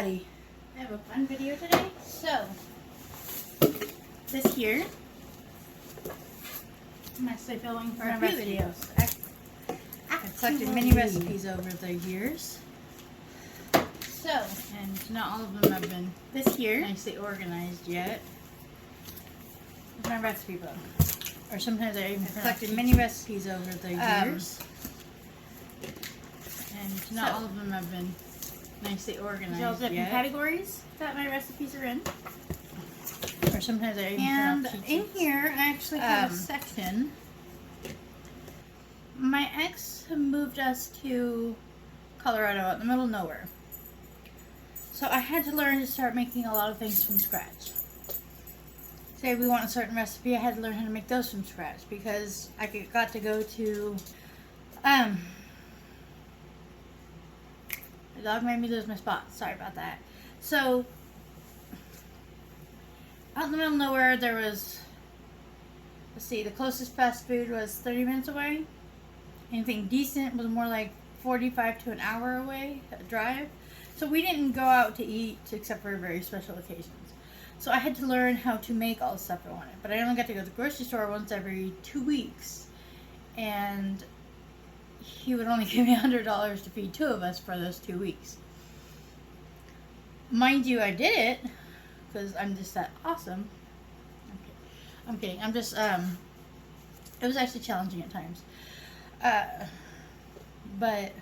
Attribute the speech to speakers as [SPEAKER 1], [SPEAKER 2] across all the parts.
[SPEAKER 1] everybody. I have a fun video today. So, this here, I'm actually filming for a few videos. I've collected many recipes over the years. So, and not all of them have been this here nicely organized yet. It's my recipe book. Or sometimes I even collected many recipes over the years. And not all of them have been nicely organized yet. Different categories that my recipes are in. Or sometimes I even and in here I actually have a section. My ex moved us to Colorado out in the middle of nowhere. So I had to learn to start making a lot of things from scratch. Say we want a certain recipe, I had to learn how to make those from scratch because I got to go to the dog made me lose my spot. Sorry about that. So, out in the middle of nowhere, there was, let's see, the closest fast food was 30 minutes away. Anything decent was more like 45 to an hour away, a drive. So we didn't go out to eat except for very special occasions. So I had to learn how to make all the stuff I wanted. But I only got to go to the grocery store once every 2 weeks. And he would only give me $100 to feed 2 of us for those 2 weeks. Mind you, I did it because I'm just that awesome. Okay. I'm kidding. I'm just, it was actually challenging at times. But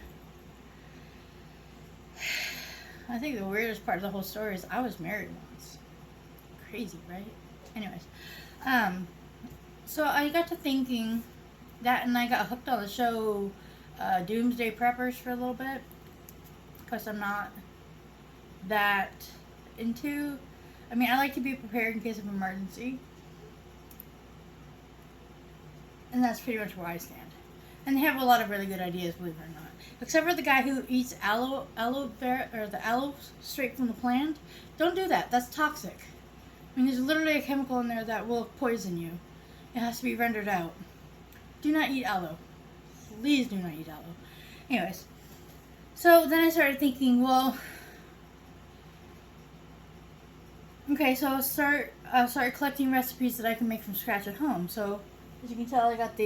[SPEAKER 1] I think the weirdest part of the whole story is I was married once. Crazy, right? Anyways, so I got to thinking that, and I got hooked on the show Doomsday Preppers for a little bit because I'm not that into, I mean, I like to be prepared in case of emergency, and that's pretty much where I stand. And they have a lot of really good ideas, believe it or not, except for the guy who eats aloe straight from the plant. Don't do that. That's toxic. I mean, there's literally a chemical in there that will poison you. It has to be rendered out. Do not eat aloe. Please do not eat aloe. Anyways, so then I started thinking, well, okay, so I'll start collecting recipes that I can make from scratch at home. So as you can tell, I got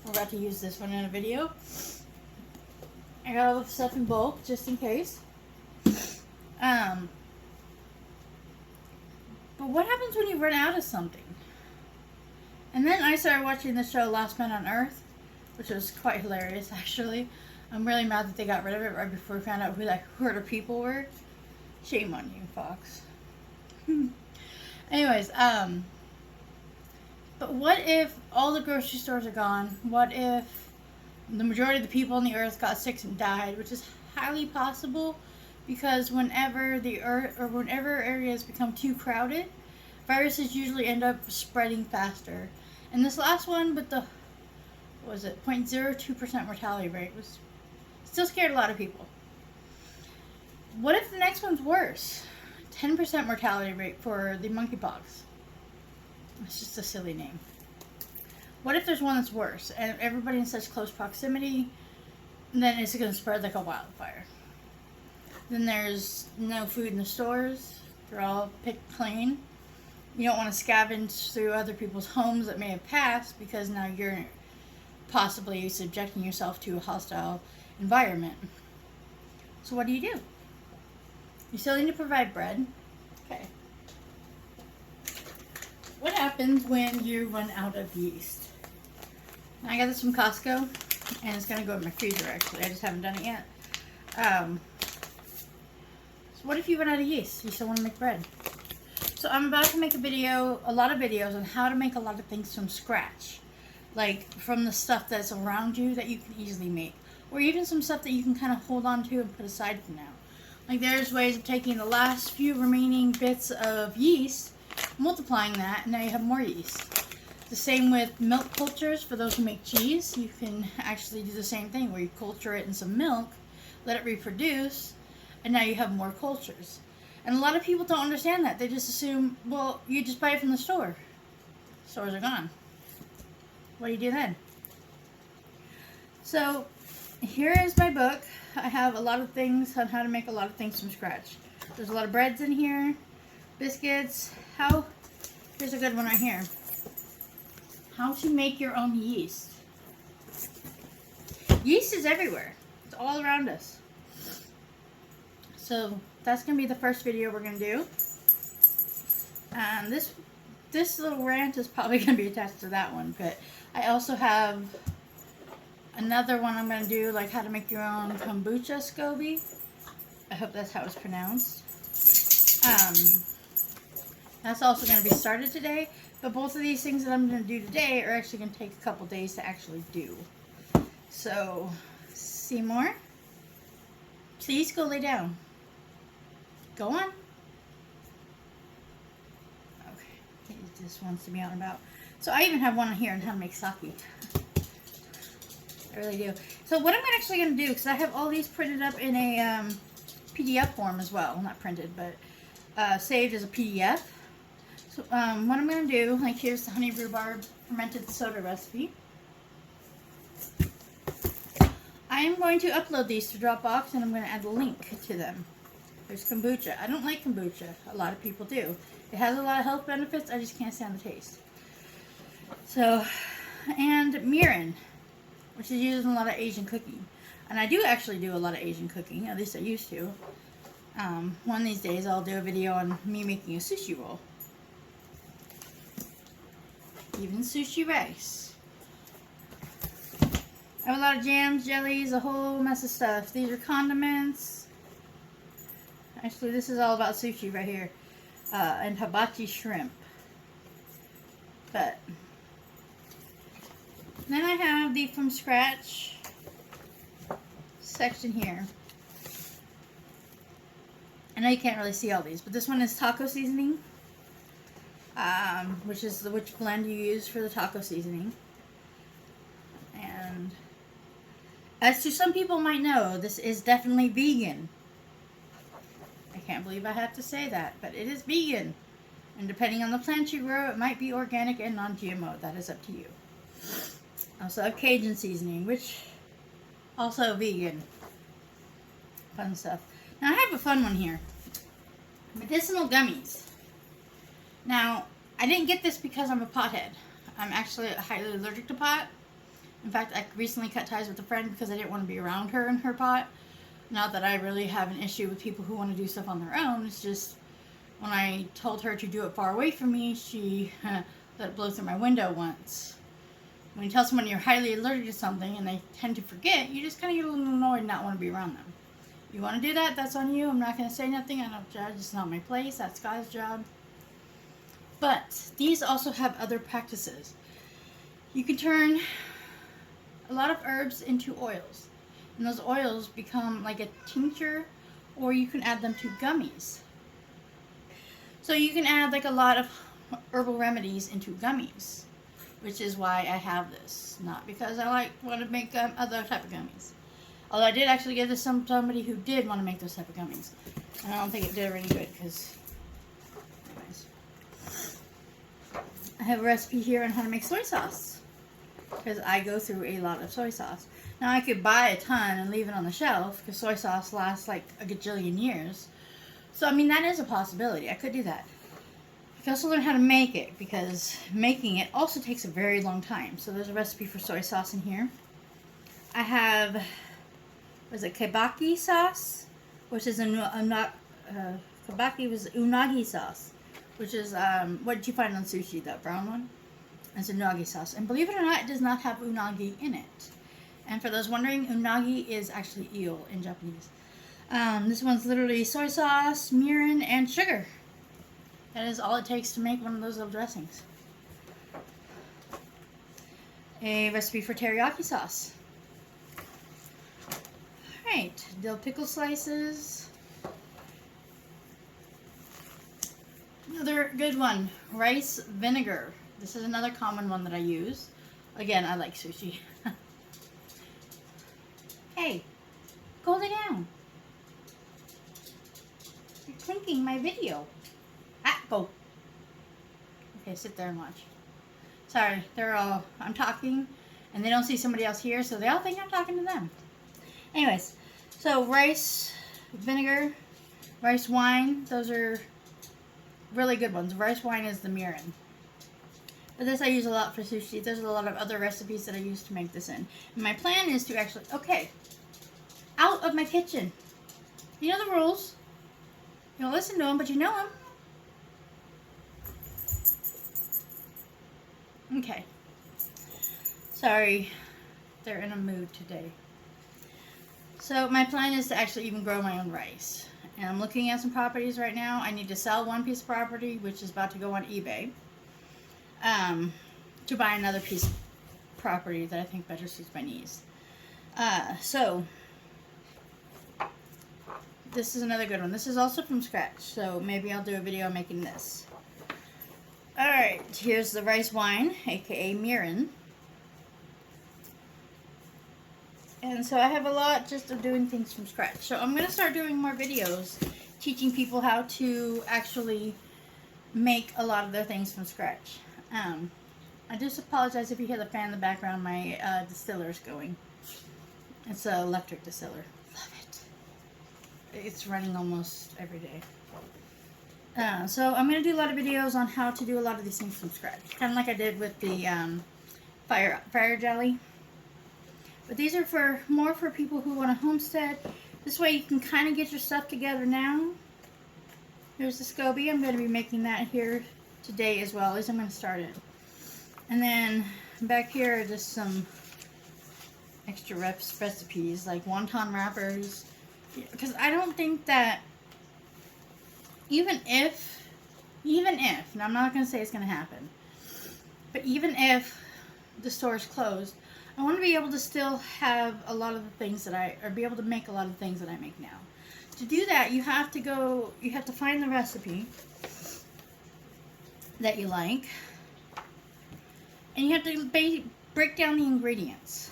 [SPEAKER 1] I'm about to use this one in a video. I got all the stuff in bulk just in case. But what happens when you run out of something? And then I started watching the show Last Man on Earth, which was quite hilarious, actually. I'm really mad that they got rid of it right before we found out who the herd of people were. Shame on you, Fox. Anyways, but what if all the grocery stores are gone? What if the majority of the people on the earth got sick and died, which is highly possible because whenever areas become too crowded, viruses usually end up spreading faster. And this last one, with the, what was it, 0.02% mortality rate, was still scared a lot of people. What if the next one's worse? 10% mortality rate for the monkeypox. It's just a silly name. What if there's one that's worse and everybody in such close proximity, then it's going to spread like a wildfire? Then there's no food in the stores. They're all picked clean. You don't want to scavenge through other people's homes that may have passed because now you're possibly subjecting yourself to a hostile environment. So what do? You still need to provide bread. Okay. What happens when you run out of yeast? I got this from Costco, and it's going to go in my freezer, actually. I just haven't done it yet. So what if you run out of yeast? You still want to make bread. So I'm about to make a lot of videos on how to make a lot of things from scratch. Like from the stuff that's around you that you can easily make. Or even some stuff that you can kind of hold on to and put aside for now. Like there's ways of taking the last few remaining bits of yeast, multiplying that, and now you have more yeast. The same with milk cultures. For those who make cheese, you can actually do the same thing where you culture it in some milk, let it reproduce, and now you have more cultures. And a lot of people don't understand that. They just assume, well, you just buy it from the store. Stores are gone. What do you do then? So here is my book. I have a lot of things on how to make a lot of things from scratch. There's a lot of breads in here, biscuits. Here's a good one right here. How to make your own yeast. Yeast is everywhere. It's all around us. So that's going to be the first video we're going to do. And this little rant is probably going to be attached to that one. But I also have another one I'm going to do, like how to make your own kombucha SCOBY. I hope that's how it's pronounced. That's also going to be started today. But both of these things that I'm going to do today are actually going to take a couple days to actually do. So, Seymour, please go lay down. Go on. Okay, he just wants to be out and about. So I even have one here on how to make sake. I really do. So what I'm actually going to do, because I have all these printed up in a PDF form as well. Not printed, but saved as a PDF. So what I'm going to do, like here's the honey rhubarb fermented soda recipe. I am going to upload these to Dropbox, and I'm going to add a link to them. There's kombucha. I don't like kombucha. A lot of people do. It has a lot of health benefits. I just can't stand the taste. So, and mirin, which is used in a lot of Asian cooking. And I do actually do a lot of Asian cooking. At least I used to. One of these days I'll do a video on me making a sushi roll. Even sushi rice. I have a lot of jams, jellies, a whole mess of stuff. These are condiments. Actually, this is all about sushi right here. And hibachi shrimp. But then I have the from scratch section here. I know you can't really see all these, but this one is taco seasoning. Which is which blend you use for the taco seasoning. And as to some people might know, this is definitely vegan. I can't believe I have to say that, but it is vegan. And depending on the plant you grow, it might be organic and non-GMO. That is up to you. Also have Cajun seasoning, which also vegan. Fun stuff. Now I have a fun one here. Medicinal gummies. Now, I didn't get this because I'm a pothead. I'm actually highly allergic to pot. In fact, I recently cut ties with a friend because I didn't want to be around her and her pot. Not that I really have an issue with people who want to do stuff on their own. It's just when I told her to do it far away from me, she let it blow through my window once. When you tell someone you're highly allergic to something and they tend to forget, you just kind of get a little annoyed and not want to be around them. You want to do that, that's on you. I'm not going to say nothing. I don't judge. It's not my place. That's God's job. But these also have other practices. You can turn a lot of herbs into oils. And those oils become like a tincture, or you can add them to gummies. So you can add like a lot of herbal remedies into gummies, which is why I have this. Not because I want to make other type of gummies. Although I did actually give this to somebody who did want to make those type of gummies. And I don't think it did any good because, anyways. I have a recipe here on how to make soy sauce. Because I go through a lot of soy sauce. Now I could buy a ton and leave it on the shelf because soy sauce lasts like a gajillion years. So I mean that is a possibility. I could do that. You can also learn how to make it because making it also takes a very long time. So there's a recipe for soy sauce in here. I have, what is it, kebaki sauce, which is kebaki was unagi sauce, which is what did you find on sushi, that brown one? It's unagi sauce, and believe it or not, it does not have unagi in it. And for those wondering, unagi is actually eel in Japanese. This one's literally soy sauce, mirin, and sugar. That is all it takes to make one of those little dressings. A recipe for teriyaki sauce. Alright, dill pickle slices. Another good one, rice vinegar. This is another common one that I use. Again, I like sushi. Hey, go lay down. You're clinking my video. Go. Okay, sit there and watch. Sorry, I'm talking, and they don't see somebody else here, so they all think I'm talking to them. Anyways, so rice vinegar, rice wine, those are really good ones. Rice wine is the mirin. But this I use a lot for sushi. There's a lot of other recipes that I use to make this in. And my plan is to actually, okay, out of my kitchen. You know the rules. You don't listen to them, but you know them. Okay. Sorry, they're in a mood today. So my plan is to actually even grow my own rice. And I'm looking at some properties right now. I need to sell one piece of property, which is about to go on eBay, to buy another piece of property that I think better suits my needs. So this is another good one. This is also from scratch, so maybe I'll do a video on making this. Alright, here's the rice wine, aka mirin. And so I have a lot just of doing things from scratch. So I'm going to start doing more videos teaching people how to actually make a lot of their things from scratch. I just apologize if you hear the fan in the background. My distiller is going. It's an electric distiller. Love it. It's running almost every day. So I'm going to do a lot of videos on how to do a lot of these things from scratch. Kind of like I did with the fire jelly. But these are more for people who want to homestead. This way you can kind of get your stuff together now. Here's the SCOBY. I'm going to be making that here today as well. At least I'm going to start it. And then back here are just some extra recipes like wonton wrappers. Because I don't think that even if, and I'm not going to say it's going to happen, but even if the store is closed, I want to be able to still have a lot of the things that or be able to make a lot of the things that I make now. To do that, you have to find the recipe that you like, and you have to break down the ingredients.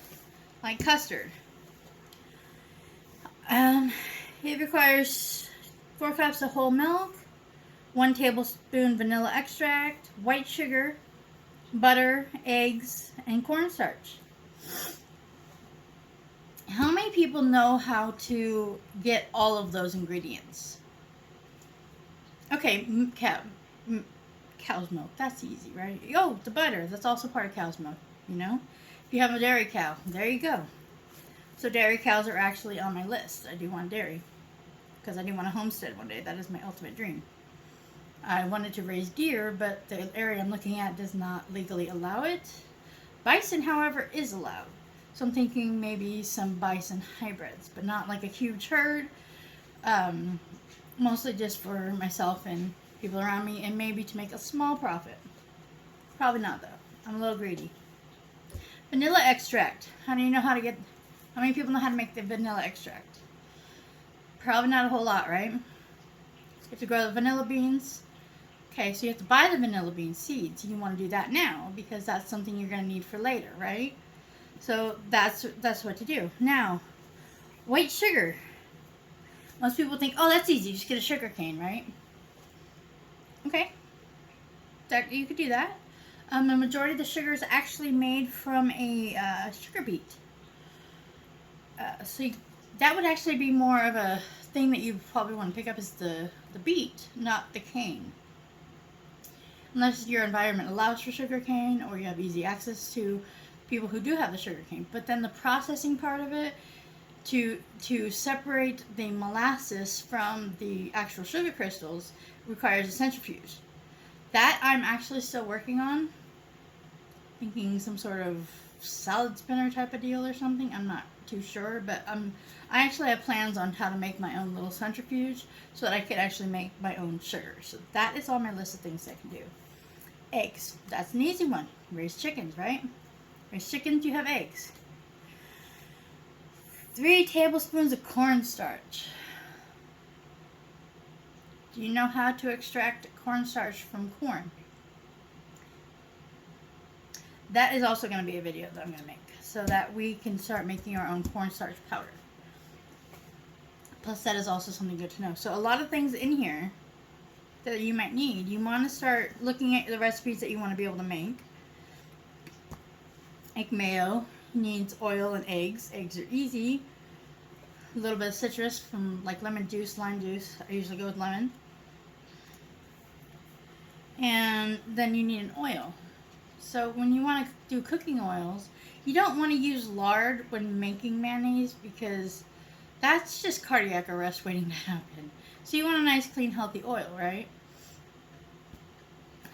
[SPEAKER 1] Like custard. It requires 4 cups of whole milk, 1 tablespoon vanilla extract, white sugar, butter, eggs, and cornstarch. How many people know how to get all of those ingredients? Okay, cow's milk. That's easy, right? Oh, the butter. That's also part of cow's milk, you know? If you have a dairy cow, there you go. So dairy cows are actually on my list. I do want dairy because I do want to homestead one day. That is my ultimate dream. I wanted to raise deer, but the area I'm looking at does not legally allow it. Bison, however, is allowed. So I'm thinking maybe some bison hybrids, but not like a huge herd. Mostly just for myself and people around me, and maybe to make a small profit. Probably not, though. I'm a little greedy. Vanilla extract. How many people know how to make the vanilla extract? Probably not a whole lot, right? You have to grow the vanilla beans. Okay, so you have to buy the vanilla bean seeds. You want to do that now because that's something you're going to need for later, right? So that's what to do. Now, white sugar. Most people think, oh, that's easy. Just get a sugar cane, right? Okay. You could do that. The majority of the sugar is actually made from a sugar beet. That would actually be more of a thing that you probably want to pick up is the beet, not the cane. Unless your environment allows for sugar cane or you have easy access to people who do have the sugar cane. But then the processing part of it, to separate the molasses from the actual sugar crystals, requires a centrifuge. That I'm actually still working on. Thinking some sort of salad spinner type of deal or something. I'm not too sure, but I actually have plans on how to make my own little centrifuge so that I could actually make my own sugar. So that is on my list of things I can do. Eggs. That's an easy one. Raise chickens, right? Raise chickens, you have eggs. 3 tablespoons of cornstarch. Do you know how to extract cornstarch from corn? That is also going to be a video that I'm going to make so that we can start making our own cornstarch powder. Plus, that is also something good to know. So, a lot of things in here that you might need. You want to start looking at the recipes that you want to be able to make. Like mayo needs oil and eggs. Eggs are easy. a little bit of citrus from like lemon juice, lime juice. I usually go with lemon. And then you need an oil. So when you want to do cooking oils, you don't want to use lard when making mayonnaise because that's just cardiac arrest waiting to happen. So you want a nice, clean, healthy oil, right?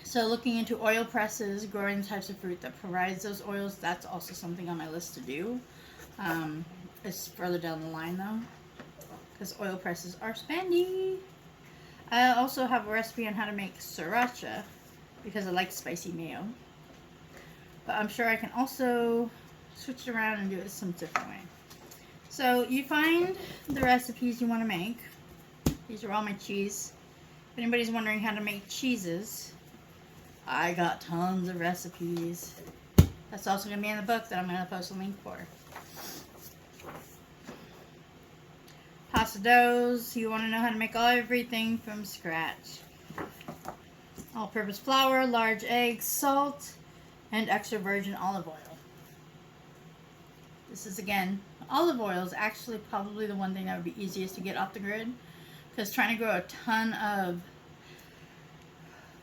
[SPEAKER 1] So looking into oil presses, growing the types of fruit that provides those oils, that's also something on my list to do. It's further down the line though, because oil presses are spendy. I also have a recipe on how to make sriracha because I like spicy mayo. But I'm sure I can also switch it around and do it some different way. So you find the recipes you want to make. These are all my cheese. If anybody's wondering how to make cheeses, I got tons of recipes. That's also going to be in the book that I'm going to post a link for. Pasta doughs. You want to know how to make everything from scratch. All-purpose flour, large eggs, salt, and extra virgin olive oil. This is, again, olive oil is actually probably the one thing that would be easiest to get off the grid, because trying to grow a ton of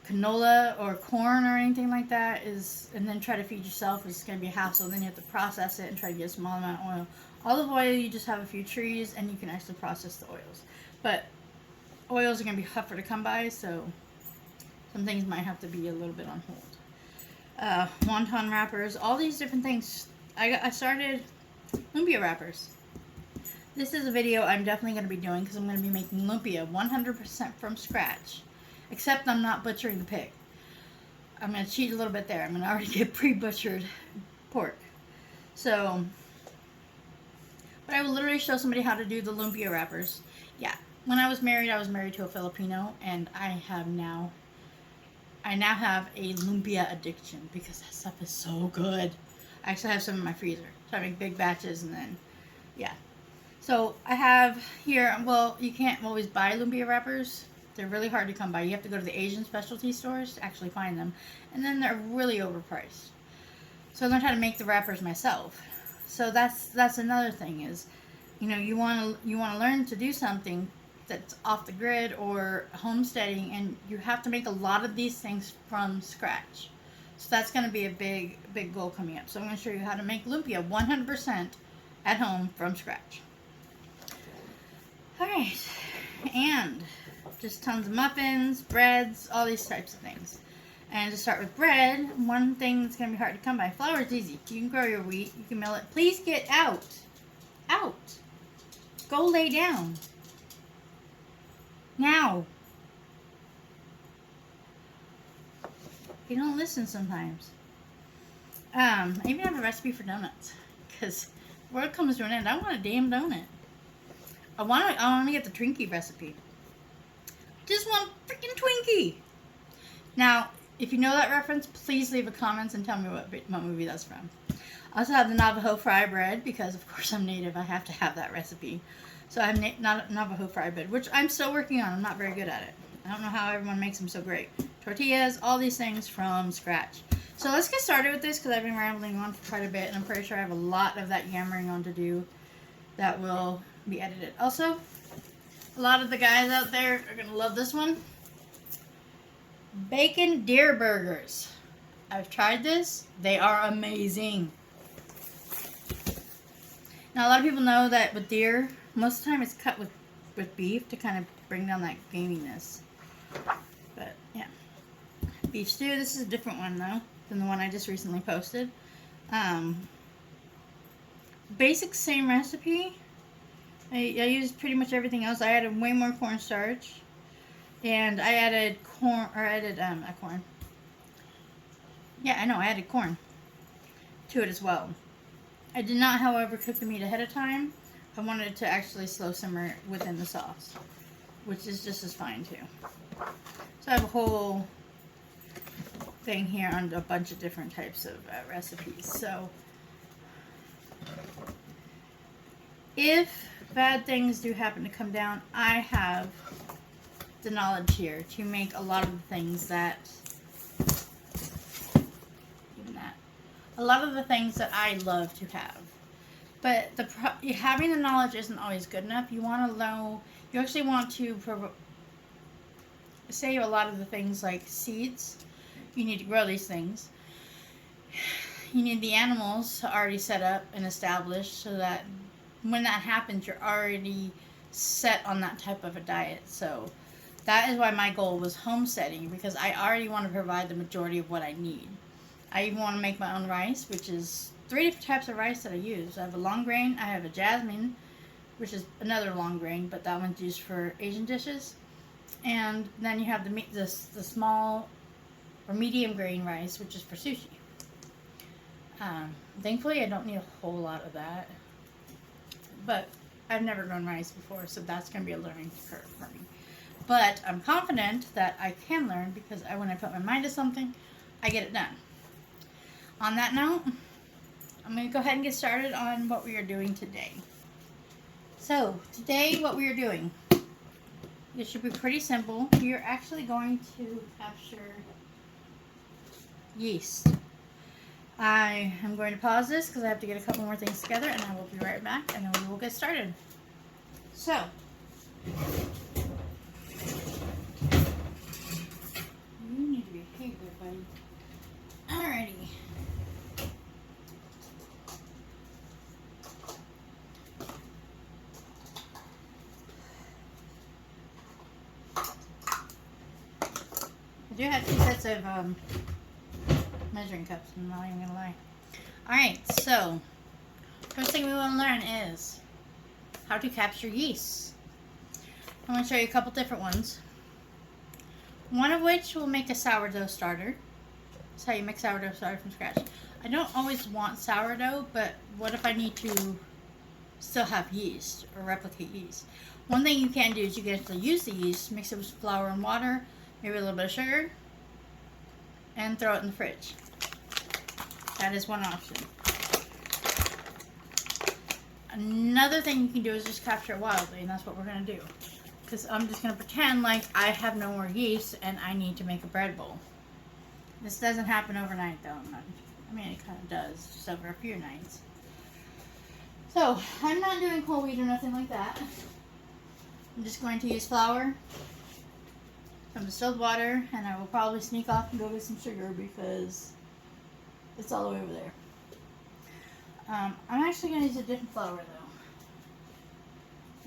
[SPEAKER 1] canola or corn or anything like that is, and then try to feed yourself, is going to be a hassle. Then you have to process it and try to get a small amount of oil. Olive oil, you just have a few trees and you can actually process the oils. But oils are going to be tougher to come by, so some things might have to be a little bit on hold. Wonton wrappers, all these different things. I started lumpia wrappers. This is a video I'm definitely going to be doing because I'm going to be making lumpia 100% from scratch. Except I'm not butchering the pig. I'm going to cheat a little bit there. I'm going to already get pre-butchered pork. So, but I will literally show somebody how to do the lumpia wrappers. Yeah, when I was married to a Filipino, and I now have a lumpia addiction because that stuff is so good. I actually have some in my freezer. So I make big batches and then, yeah. So I have here, well, you can't always buy lumpia wrappers. They're really hard to come by. You have to go to the Asian specialty stores to actually find them. And then they're really overpriced. So I learned how to make the wrappers myself. So that's another thing is, you know, you want to learn to do something that's off the grid or homesteading, and you have to make a lot of these things from scratch. So that's going to be a big goal coming up. So I'm going to show you how to make lumpia 100% at home from scratch. All right, and just tons of muffins, breads, all these types of things. And to start with bread, one thing that's going to be hard to come by. Flour is easy. You can grow your wheat. You can mill it. Please get out. Out. Go lay down. Now. You don't listen sometimes. I even have a recipe for donuts. Because where it comes to an end, I want a damn donut. I want to get the Twinkie recipe. Just one freaking Twinkie. Now, if you know that reference, please leave a comment and tell me what movie that's from. I also have the Navajo fry bread because, of course, I'm native. I have to have that recipe. So I have Navajo fry bread, which I'm still working on. I'm not very good at it. I don't know how everyone makes them so great. Tortillas, all these things from scratch. So let's get started with this because I've been rambling on for quite a bit, and I'm pretty sure I have a lot of that yammering on to do that will be edited. Also, a lot of the guys out there are going to love this one. Bacon deer burgers. I've tried this. They are amazing. Now, a lot of people know that with deer, most of the time it's cut with beef to kind of bring down that gaminess. But, yeah. Beef stew. This is a different one, though, than the one I just recently posted. Basic same recipe. I used pretty much everything else. I added way more cornstarch. And I added corn, corn. Yeah, I know, I added corn to it as well. I did not, however, cook the meat ahead of time. I wanted it to actually slow simmer within the sauce, which is just as fine too. So I have a whole thing here on a bunch of different types of recipes. So if bad things do happen to come down, I have the knowledge here to make a lot of the things that I love to have. But having the knowledge isn't always good enough. You want to know, you actually want to say a lot of the things like seeds. You need to grow these things. You need the animals already set up and established so that when that happens, you're already set on that type of a diet. So that is why my goal was homesteading, because I already want to provide the majority of what I need. I even want to make my own rice, which is 3 different types of rice that I use. I have a long grain, I have a jasmine, which is another long grain, but that one's used for Asian dishes. And then you have the small or medium grain rice, which is for sushi. Thankfully, I don't need a whole lot of that. But I've never grown rice before, so that's going to be a learning curve for me. But I'm confident that I can learn, because when I put my mind to something, I get it done. On that note, I'm going to go ahead and get started on what we are doing today. So, today what we are doing, it should be pretty simple. We are actually going to capture yeast. I am going to pause this because I have to get a couple more things together, and I will be right back, and then we will get started. So, you need to behave there, buddy. Alrighty. I do have 2 sets of measuring cups, I'm not even gonna lie. Alright, so first thing we want to learn is how to capture yeast. I'm going to show you a couple different ones. One of which will make a sourdough starter. That's how you make sourdough starter from scratch. I don't always want sourdough, but what if I need to still have yeast or replicate yeast? One thing you can do is you can actually use the yeast, mix it with flour and water, maybe a little bit of sugar, and throw it in the fridge. That is one option. Another thing you can do is just capture it wildly, and that's what we're going to do. Because I'm just going to pretend like I have no more yeast and I need to make a bread bowl. This doesn't happen overnight, though. I mean, it kind of does, just over a few nights. So, I'm not doing whole wheat or nothing like that. I'm just going to use flour, some distilled water, and I will probably sneak off and go get some sugar because it's all the way over there. I'm actually going to use a different flour, though.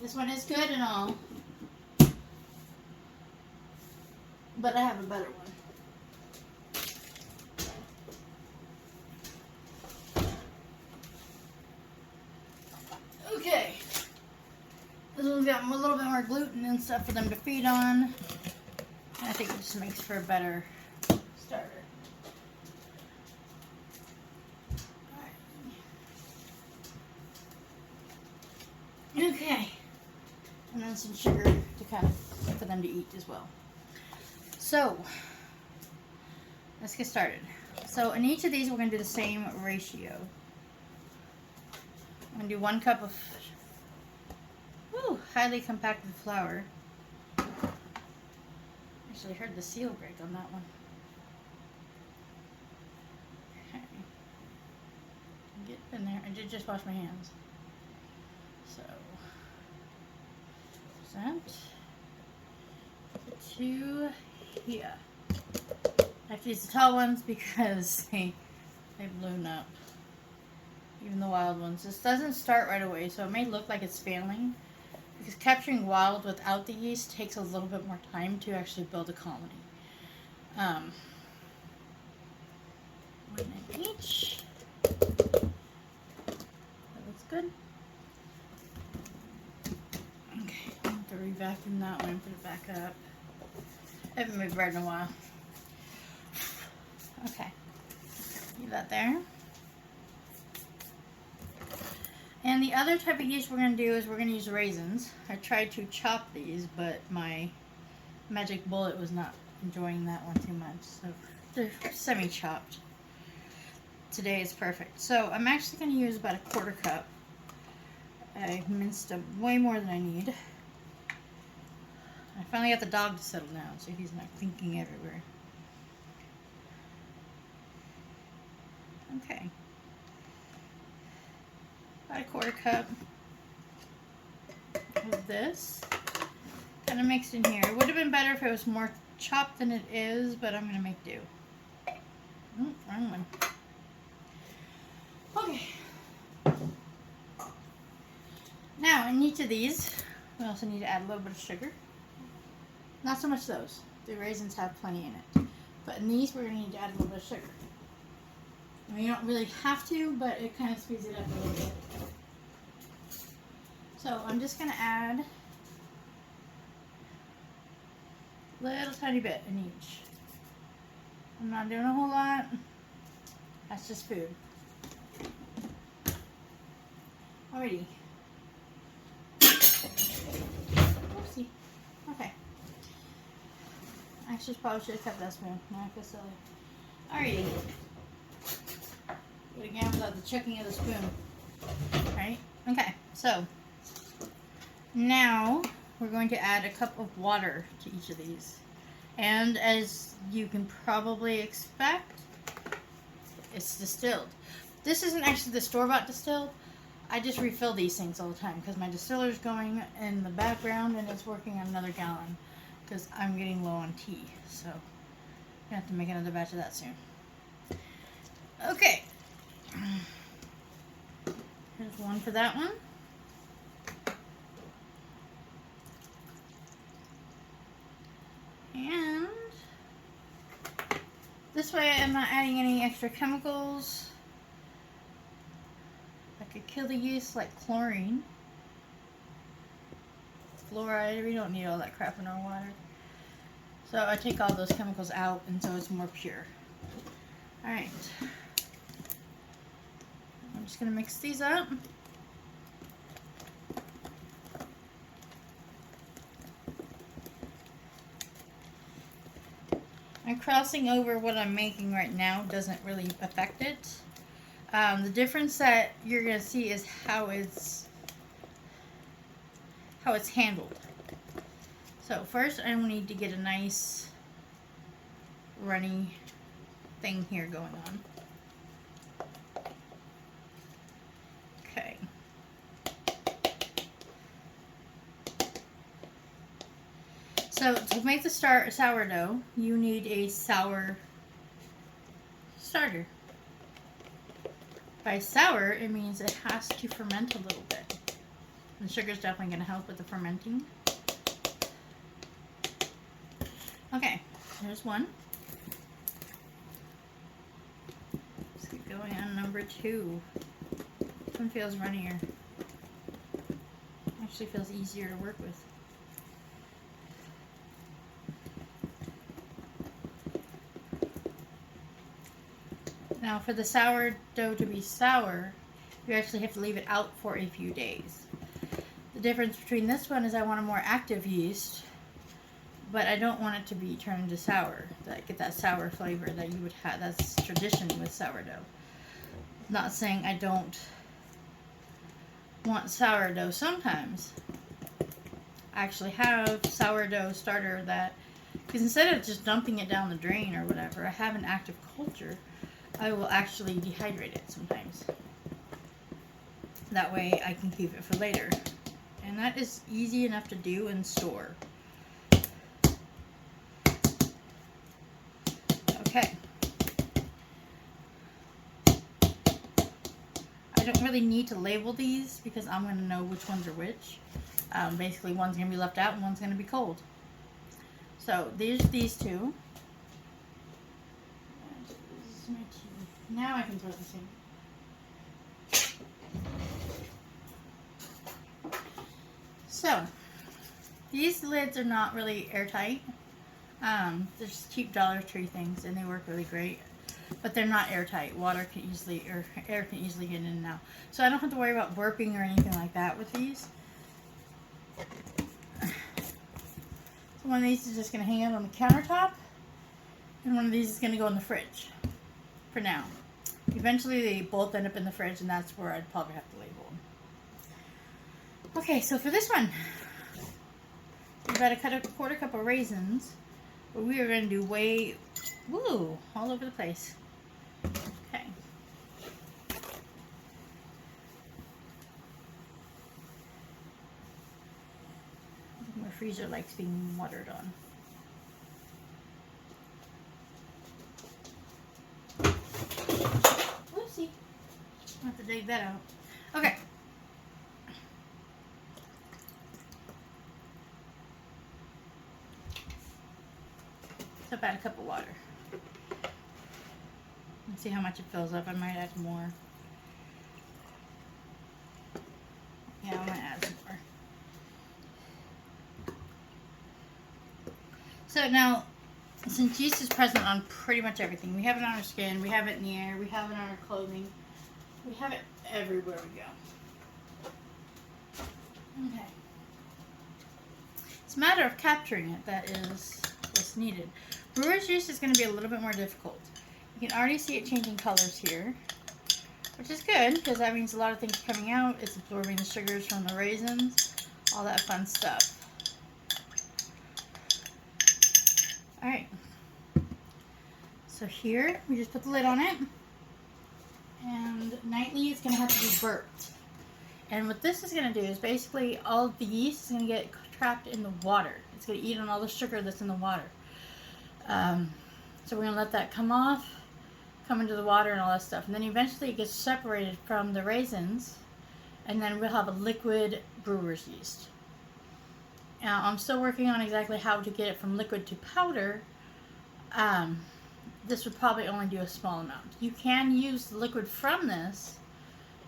[SPEAKER 1] This one is good and all, but I have a better one. Okay. This one's got a little bit more gluten and stuff for them to feed on. I think it just makes for a better starter. Okay. And then some sugar to kind of for them to eat as well. So, let's get started. So, in each of these, we're going to do the same ratio. I'm going to do 1 cup of highly compacted flour. Actually heard the seal break on that one. Okay. Get in there. I did just wash my hands. So, percent to here. I have to use the tall ones because they bloom up. Even the wild ones. This doesn't start right away, so it may look like it's failing. Because capturing wild without the yeast takes a little bit more time to actually build a colony. 1 in each. That looks good. Okay, I have to re-vacuum that one and put it back up. I haven't made bread in a while. Okay, leave that there. And the other type of yeast we're going to do is we're going to use raisins. I tried to chop these, but my magic bullet was not enjoying that one too much. So they're semi-chopped. Today is perfect. So I'm actually going to use about 1/4 cup. I minced up way more than I need. I finally got the dog to settle down so he's not clinking everywhere. Okay. About quarter cup of this. Kind of mixed in here. It would have been better if it was more chopped than it is, but I'm going to make do. Wrong one. Okay. Now, in each of these, we also need to add a little bit of sugar. Not so much those. The raisins have plenty in it. But in these, we're going to need to add a little bit of sugar. I mean, you don't really have to, but it kind of speeds it up a little bit. So I'm just going to add a little tiny bit in each. I'm not doing a whole lot. That's just food. Alrighty. Oopsie. Okay. Actually, probably should have kept that spoon. Now I feel silly. Alrighty. Do it again without the chucking of the spoon. Right? Okay. So now we're going to add a cup of water to each of these. And as you can probably expect, it's distilled. This isn't actually the store-bought distilled. I just refill these things all the time because my distiller's going in the background and it's working on another gallon because I'm getting low on tea. So I'm going to have to make another batch of that soon. Okay. Here's one for that one. And this way I'm not adding any extra chemicals that could kill the yeast, like chlorine, fluoride. We don't need all that crap in our water. So I take all those chemicals out and so it's more pure. Alright. I'm just going to mix these up. And crossing over what I'm making right now doesn't really affect it. The difference that you're going to see is how it's handled. So first I need to get a nice runny thing here going on. Okay. So to make the sourdough, you need a sour starter. By sour, it means it has to ferment a little bit. And sugar is definitely going to help with the fermenting. Okay, there's one. Let's keep going on number 2. This one feels runnier. Actually feels easier to work with. Now for the sourdough to be sour, you actually have to leave it out for a few days. The difference between this one is I want a more active yeast, but I don't want it to be turned into sour. Get that sour flavor that you would have. That's tradition with sourdough. Not saying I don't want sourdough sometimes. I actually have sourdough starter that, because instead of just dumping it down the drain or whatever, I have an active culture. I will actually dehydrate it sometimes. That way I can keep it for later. And that is easy enough to do and store. Okay. I don't really need to label these because I'm going to know which ones are which. Basically one's going to be left out and one's going to be cold. So there's these two. This is my tea. Now I can throw this in. So, these lids are not really airtight. They're just cheap Dollar Tree things and they work really great. But they're not airtight. Water can easily, or air can easily get in and out. So I don't have to worry about burping or anything like that with these. So one of these is just going to hang out on the countertop. And one of these is going to go in the fridge. For now. Eventually they both end up in the fridge and that's where I'd probably have to label them. Okay, so for this one, we've got to cut a quarter cup of raisins. But we are going to do all over the place. Okay. freezer likes being watered on. Whoopsie. I'll have to dig that out. Okay. So add a cup of water. Let's see how much it fills up. I might add more. Yeah, I'm gonna add some more. So now, since yeast is present on pretty much everything, we have it on our skin, we have it in the air, we have it on our clothing, we have it everywhere we go. Okay. It's a matter of capturing it that is what's needed. Brewer's yeast is going to be a little bit more difficult. You can already see it changing colors here, which is good because that means a lot of things are coming out. It's absorbing the sugars from the raisins, all that fun stuff. Alright, so here we just put the lid on it, and nightly it's going to have to be burped. And what this is going to do is basically all of the yeast is going to get trapped in the water. It's going to eat on all the sugar that's in the water. So we're going to let that come off, come into the water and all that stuff. And then eventually it gets separated from the raisins, and then we'll have a liquid brewer's yeast. Now, I'm still working on exactly how to get it from liquid to powder. This would probably only do a small amount. You can use the liquid from this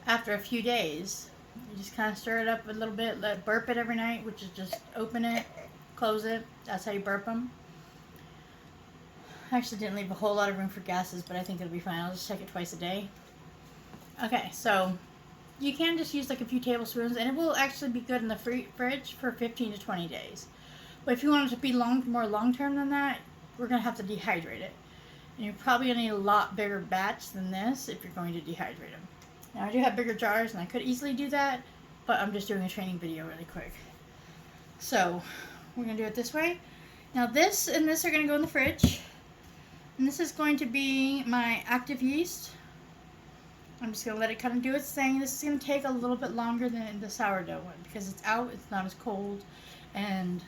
[SPEAKER 1] after a few days. You just kind of stir it up a little bit, burp it every night, which is just open it, close it. That's how you burp them. I actually didn't leave a whole lot of room for gases, but I think it'll be fine. I'll just check it twice a day. Okay, so you can just use like a few tablespoons, and it will actually be good in the fridge for 15 to 20 days. But if you want it to be more long-term than that, we're going to have to dehydrate it. And you're probably going to need a lot bigger batch than this if you're going to dehydrate them. Now, I do have bigger jars, and I could easily do that, but I'm just doing a training video really quick. So, we're going to do it this way. Now, this and this are going to go in the fridge. And this is going to be my active yeast. I'm just going to let it kind of do its thing. This is going to take a little bit longer than the sourdough one because it's out, it's not as cold, and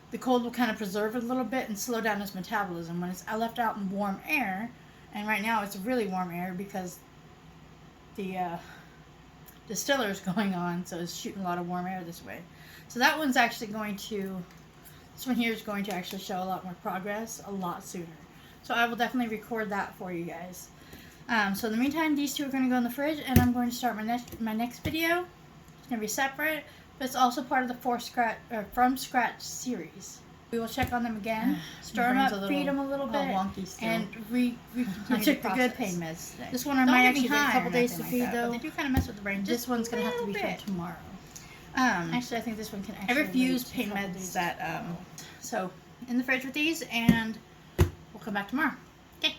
[SPEAKER 1] the cold will kind of preserve it a little bit and slow down its metabolism. When it's left out in warm air, and right now it's really warm air because the distiller is going on, so it's shooting a lot of warm air this way. So that one's actually going to, this one here is going to actually show a lot more progress a lot sooner. So I will definitely record that for you guys. So in the meantime, these two are going to go in the fridge, and I'm going to start my next video. It's going to be separate, but it's also part of the From Scratch series. We will check on them again, stir them up, feed them a little bit, and I took the good pain meds today. This one I might actually take a couple days to feed, though. They do kind of mess with the brain. This one's going to have to be fed tomorrow. Actually, I think this one can actually. I refuse pain meds that. So in the fridge with these, and we'll come back tomorrow. Okay.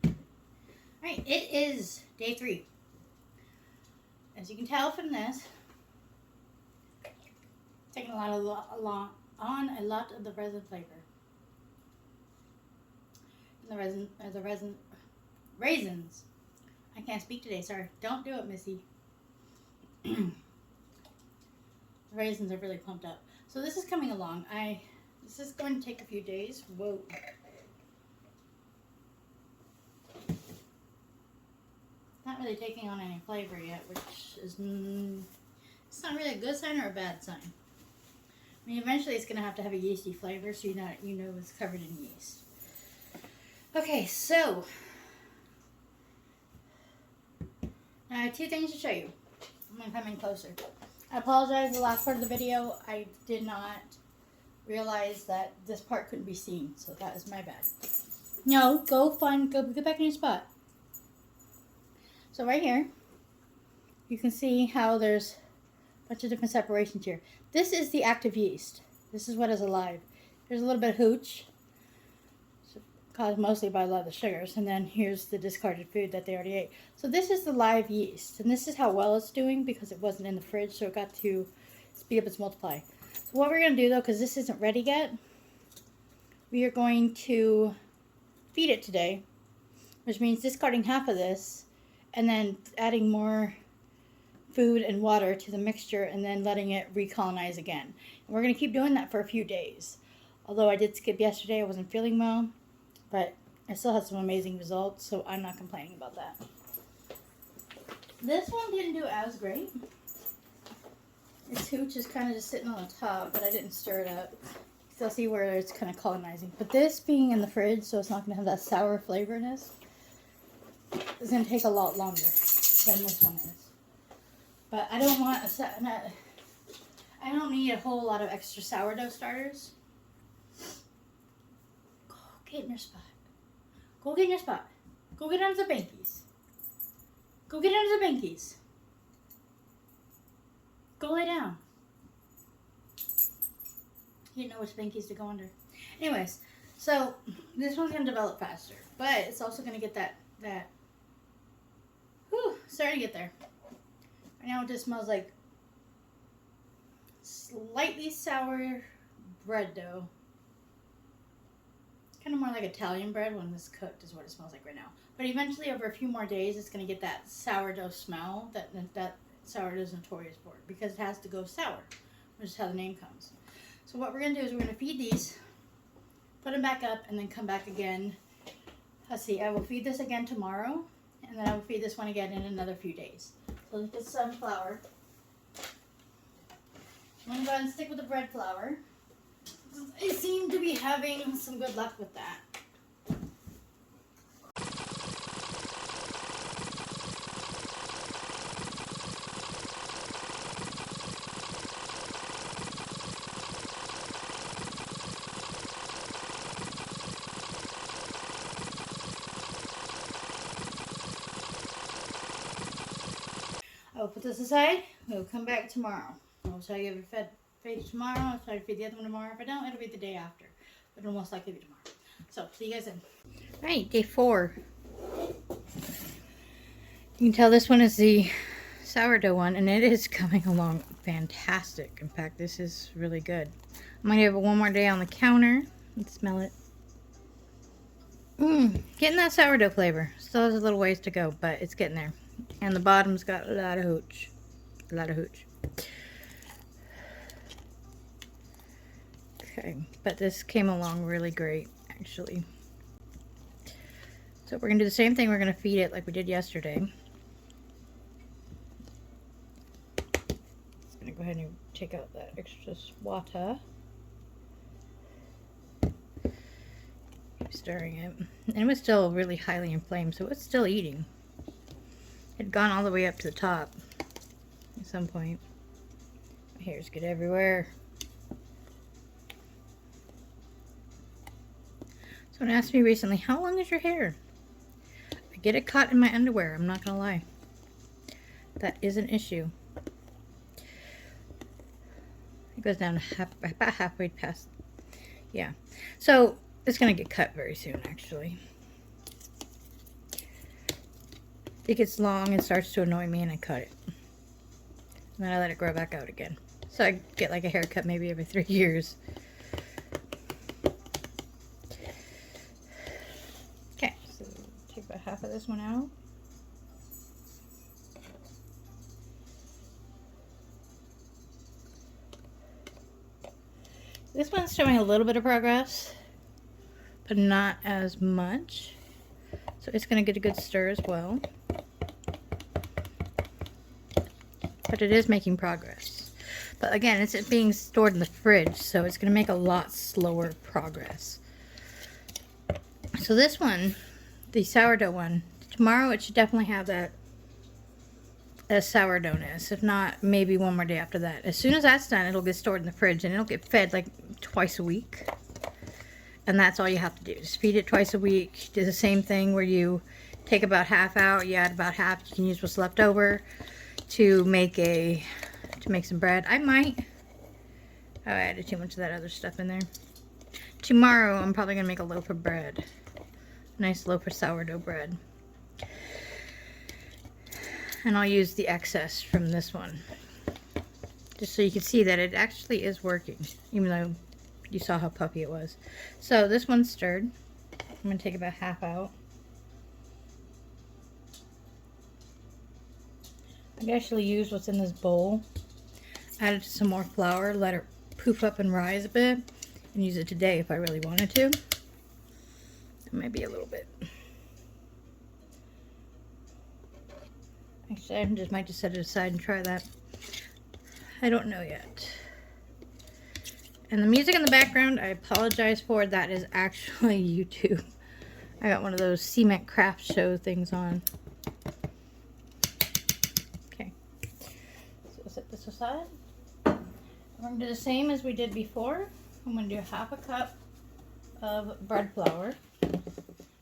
[SPEAKER 1] All right. It is day 3. As you can tell from this, taking a lot of the resin flavor. And the raisins. I can't speak today. Sorry. Don't do it, Missy. The raisins are really plumped up. So this is coming along. This is going to take a few days. Whoa. Not really taking on any flavor yet, which is it's not really a good sign or a bad sign. I mean, eventually it's going to have a yeasty flavor, so you know it's covered in yeast. Okay, so now I have 2 things to show you. I'm going to come in closer. I apologize, the last part of the video, I did not realize that this part couldn't be seen, so that is my bad. No, go get back in your spot. So right here, you can see how there's a bunch of different separations here. This is the active yeast. This is what is alive. There's a little bit of hooch, caused mostly by a lot of the sugars, and then here's the discarded food that they already ate. So this is the live yeast, and this is how well it's doing because it wasn't in the fridge, so it got to speed up its multiply. So what we're going to do, though, because this isn't ready yet, we are going to feed it today, which means discarding half of this and then adding more food and water to the mixture and then letting it recolonize again. And we're going to keep doing that for a few days. Although I did skip yesterday, I wasn't feeling well, but I still had some amazing results, so I'm not complaining about that. This one didn't do as great. Its hooch is kind of just sitting on the top, but I didn't stir it up. So see where it's kind of colonizing. But this being in the fridge, so it's not going to have that sour flavorness, it's going to take a lot longer than this one is. But I don't want I don't need a whole lot of extra sourdough starters. Go get in your spot. Go get in your spot. Go get under the bankies. Go get under the bankies. Go lay down. You didn't know which bankies to go under. Anyways, so this one's going to develop faster. But it's also going to get that starting to get there. Right now it just smells like slightly sour bread dough. Kind of more like Italian bread when it's cooked is what it smells like right now. But eventually, over a few more days, it's going to get that sourdough smell that sourdough is notorious for, because it has to go sour, which is how the name comes. So what we're going to do is we're going to feed these, put them back up, and then come back again. Let's see, I will feed this again tomorrow, and then I will feed this one again in another few days. So let's get some flour. I'm going to go ahead and stick with the bread flour. I seem to be having some good luck with that. I'll put this aside. We'll come back tomorrow. I'll try to give it feed tomorrow. I'll try to feed the other one tomorrow. If I don't, it'll be the day after. But it'll most likely be tomorrow. So, see you guys then. Alright, day 4. You can tell this one is the sourdough one, and it is coming along fantastic. In fact, this is really good. I'm going to give it one more day on the counter. Let's smell it. Getting that sourdough flavor. Still has a little ways to go, but it's getting there. And the bottom's got a lot of hooch. A lot of hooch. Okay, but this came along really great, actually. So we're going to do the same thing. We're going to feed it like we did yesterday. I'm going to go ahead and take out that extra water. Keep stirring it. And it was still really highly inflamed, so it's still eating. It had gone all the way up to the top at some point. My hairs get everywhere. Someone asked me recently, how long is your hair? I get it caught in my underwear, I'm not gonna lie. That is an issue. It goes down about halfway past. Yeah. So it's gonna get cut very soon, actually. It gets long and starts to annoy me, and I cut it. And then I let it grow back out again. So I get like a haircut maybe every 3 years. Okay, so take about half of this one out. This one's showing a little bit of progress, but not as much. So it's going to get a good stir as well. But it is making progress. But again, it's being stored in the fridge, so it's going to make a lot slower progress. So this one, the sourdough one, tomorrow it should definitely have that sourdoughness. If not, maybe one more day after that. As soon as that's done, it'll get stored in the fridge, and it'll get fed like twice a week. And that's all you have to do. Just feed it twice a week. Do the same thing where you take about half out, you add about half. You can use what's left over to make some bread. I added too much of that other stuff in there. Tomorrow I'm probably gonna make a loaf of bread. A nice loaf of sourdough bread. And I'll use the excess from this one. Just so you can see that it actually is working, even though you saw how puffy it was. So this one's stirred. I'm going to take about half out. I actually used what's in this bowl. Added some more flour, let it poof up and rise a bit, and use it today if I really wanted to. Maybe a little bit. Actually, I might just set it aside and try that. I don't know yet. And the music in the background, I apologize for. That is actually YouTube. I got one of those cement craft show things on. Okay. So we'll set this aside. We're going to do the same as we did before. I'm going to do 1/2 cup of bread flour.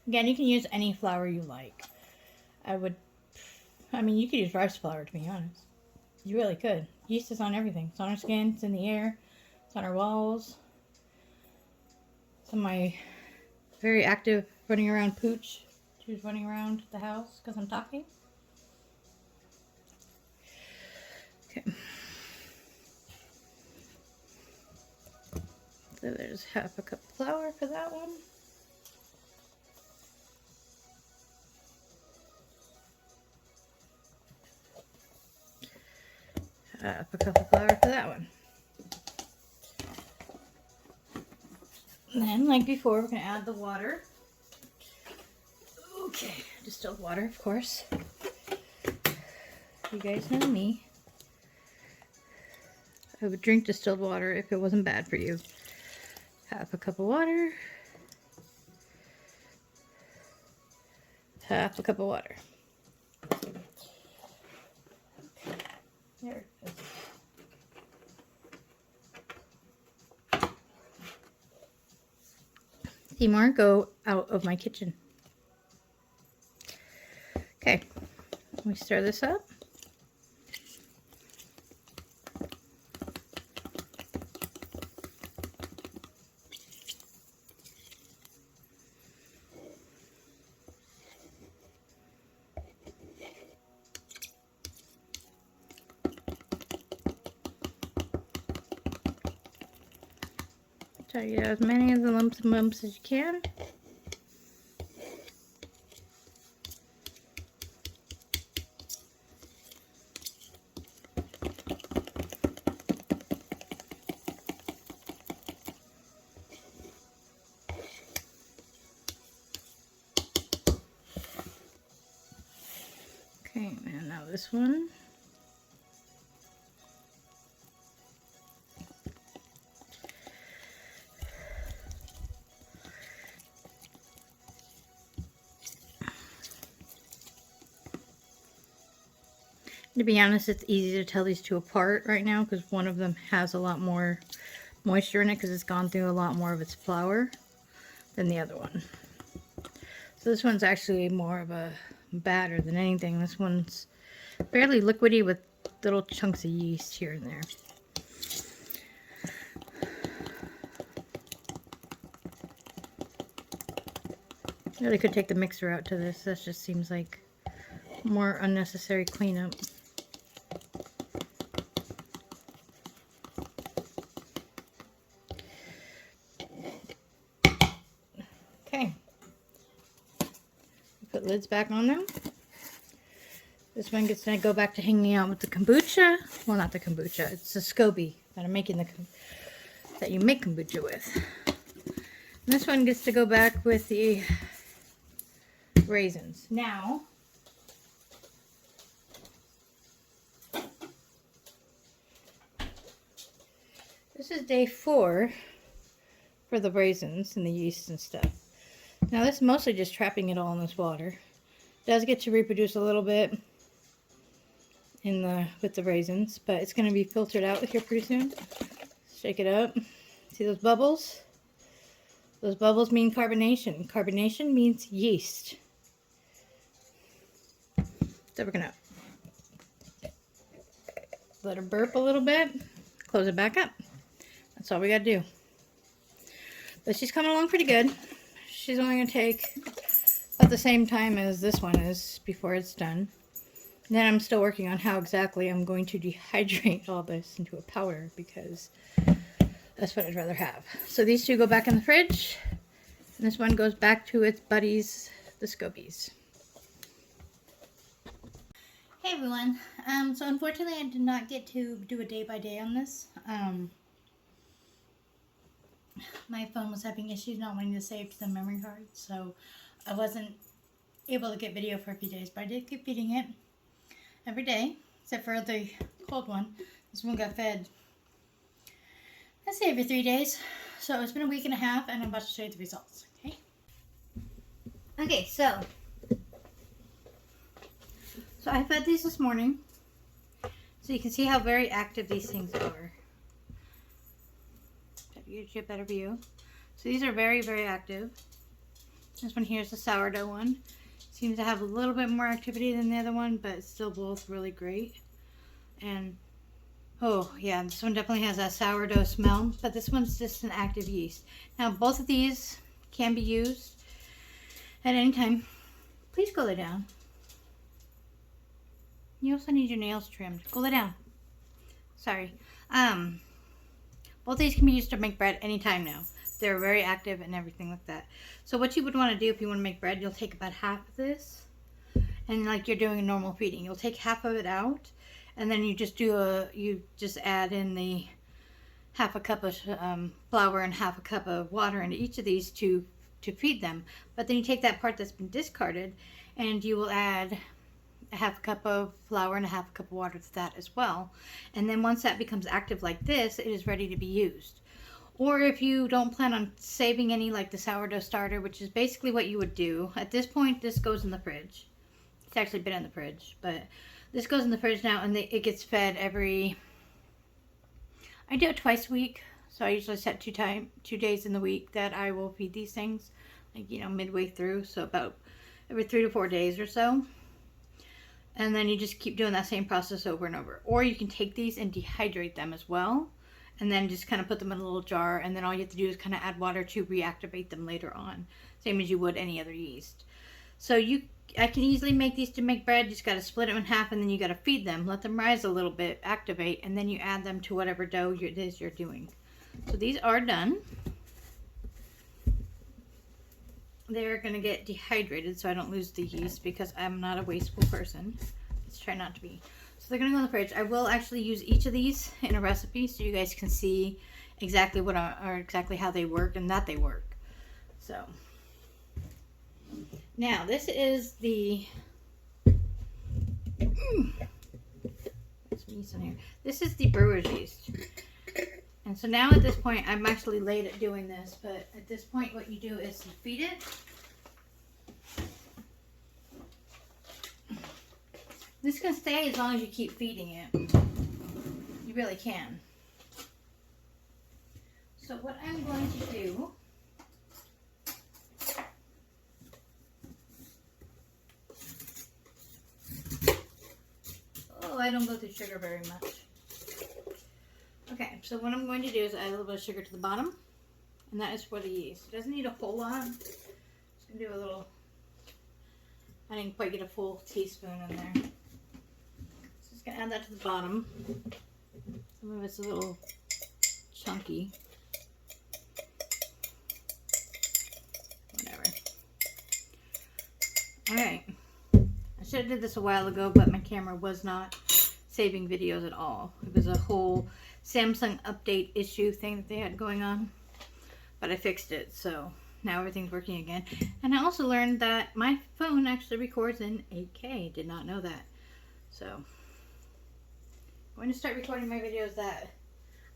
[SPEAKER 1] Again, you can use any flour you like. I mean, you could use rice flour, to be honest. You really could. Yeast is on everything. It's on our skin, it's in the air, it's on our walls. It's on my very active running around pooch. She's running around the house because I'm talking. Okay. So there's 1/2 cup of flour for that one. A cup of flour for that one. And then, like before, we're going to add the water. Okay, distilled water, of course. You guys know me. I would drink distilled water if it wasn't bad for you. 1/2 cup of water. 1/2 cup of water. There it is. Seymour, go out of my kitchen. Okay, we stir this up. Try to get as many of the lumps and bumps as you can. Okay, and now this one. To be honest, it's easy to tell these two apart right now because one of them has a lot more moisture in it because it's gone through a lot more of its flour than the other one. So this one's actually more of a batter than anything. This one's fairly liquidy with little chunks of yeast here and there. Really could take the mixer out to this. That just seems like more unnecessary cleanup. Okay. Put lids back on them. This one gets to go back to hanging out with the kombucha. Well, not the kombucha. It's the SCOBY that I'm making that you make kombucha with. And this one gets to go back with the raisins. Now, this is day 4 for the raisins and the yeast and stuff. Now this is mostly just trapping it all in this water. It does get to reproduce a little bit with the raisins, but it's going to be filtered out here pretty soon. Shake it up. See those bubbles? Those bubbles mean carbonation. Carbonation means yeast. So we're going to let her burp a little bit, close it back up. That's all we got to do. But she's coming along pretty good. She's only going to take about the same time as this one is before it's done. And then I'm still working on how exactly I'm going to dehydrate all this into a powder because that's what I'd rather have. So these two go back in the fridge. And this one goes back to its buddies, the SCOBYs. Hey everyone. So unfortunately I did not get to do a day by day on this. My phone was having issues not wanting to save to the memory card, so I wasn't able to get video for a few days, but I did keep feeding it every day, except for the cold one. This one got fed, I'd say every 3 days. So it's been a week and a half, and I'm about to show you the results, okay? Okay, so I fed these this morning, so you can see how very active these things are. Gives you a better view. So these are very, very active. This one here is the sourdough one. Seems to have a little bit more activity than the other one, but it's still both really great. And oh yeah, this one definitely has that sourdough smell, but this one's just an active yeast. Now both of these can be used at any time. Please go lay down. You also need your nails trimmed. Go lay down. Sorry. Both these can be used to make bread anytime now. They're very active and everything like that. So what you would want to do if you want to make bread, you'll take about half of this, and like you're doing a normal feeding, you'll take half of it out, and then you just add in the half a cup of flour and half a cup of water into each of these to feed them. But then you take that part that's been discarded, and you will add a half a cup of flour and a half a cup of water to that as well. And then once that becomes active like this, it is ready to be used. Or if you don't plan on saving any, like the sourdough starter, which is basically what you would do. At this point, this goes in the fridge. It's actually been in the fridge, but this goes in the fridge now, and it gets fed I do it twice a week. So I usually set 2 days in the week that I will feed these things, like, you know, midway through. So about every 3 to 4 days or so. And then you just keep doing that same process over and over. Or you can take these and dehydrate them as well, and then just kind of put them in a little jar, and then all you have to do is kind of add water to reactivate them later on, same as you would any other yeast. So I can easily make these to make bread. You just got to split them in half, and then you got to feed them, let them rise a little bit, activate, and then you add them to whatever dough it is you're doing. So these are done. They're going to get dehydrated so I don't lose the yeast, because I'm not a wasteful person. Let's try not to be. So they're going to go in the fridge. I will actually use each of these in a recipe so you guys can see exactly exactly how they work and that they work. So now this is the this is the brewer's yeast. And so now at this point, I'm actually late at doing this, but at this point what you do is you feed it. This can stay as long as you keep feeding it. You really can. So what I'm going to do I don't go through sugar very much. Okay, so what I'm going to do is add a little bit of sugar to the bottom, and that is for the yeast. It doesn't need a whole lot. Just gonna do a little. I didn't quite get a full teaspoon in there. So just gonna add that to the bottom. Some of it's a little chunky. Whatever. All right. I should have did this a while ago, but my camera was not saving videos at all. It was a whole Samsung update issue thing that they had going on, but I fixed it, so now everything's working again. And I also learned that my phone actually records in 8K. Did not know that. So I'm going to start recording my videos that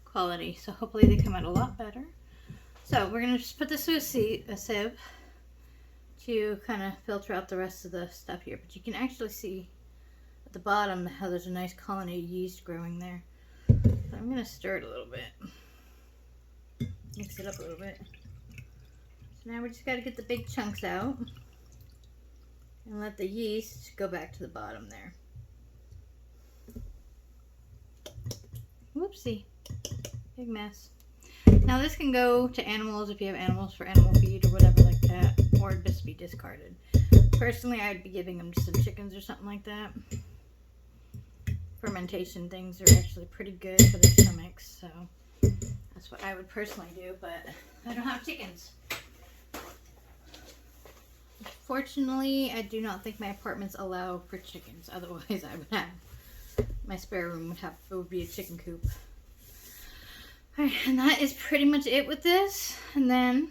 [SPEAKER 1] quality, so hopefully they come out a lot better. So we're going to just put this through a sieve to kind of filter out the rest of the stuff here, but you can actually see at the bottom how there's a nice colony of yeast growing there. So I'm going to stir it a little bit, mix it up a little bit. So now we just got to get the big chunks out and let the yeast go back to the bottom there. Whoopsie, big mess. Now this can go to animals if you have animals for animal feed or whatever like that, or just be discarded. Personally, I'd be giving them to some chickens or something like that. Fermentation things are actually pretty good for their stomachs, so that's what I would personally do, but I don't have chickens. Fortunately, I do not think my apartments allow for chickens. Otherwise, I would have my spare room would be a chicken coop. Alright, and that is pretty much it with this. And then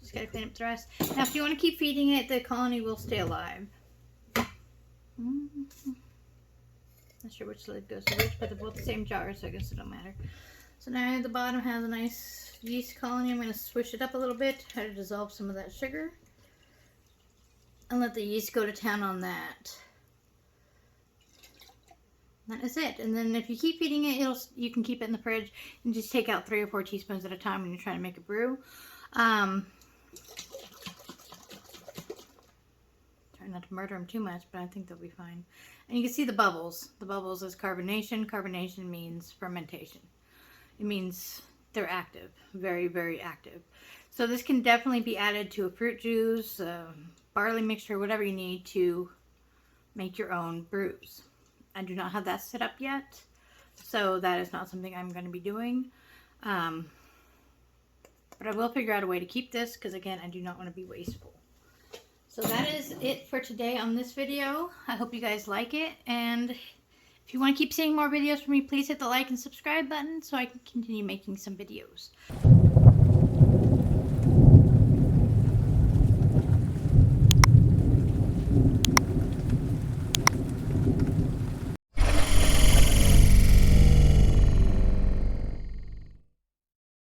[SPEAKER 1] just gotta clean up the rest. Now, if you want to keep feeding it, the colony will stay alive. Not sure which lid goes to which, but they're both the same jar, so I guess it don't matter. So now the bottom has a nice yeast colony. I'm going to swish it up a little bit, try to dissolve some of that sugar, and let the yeast go to town on that. That is it. And then if you keep feeding it, you can keep it in the fridge and just take out 3 or 4 teaspoons at a time when you're trying to make a brew. Try not to murder them too much, but I think they'll be fine. And you can see the bubbles. The bubbles is carbonation. Carbonation means fermentation. It means they're active, very, very active. So this can definitely be added to a fruit juice, barley mixture, whatever you need to make your own brews. I do not have that set up yet, so that is not something I'm going to be doing. But I will figure out a way to keep this because, again, I do not want to be wasteful. So that is it for today on this video. I hope you guys like it, and if you want to keep seeing more videos from me, please hit the like and subscribe button so I can continue making some videos.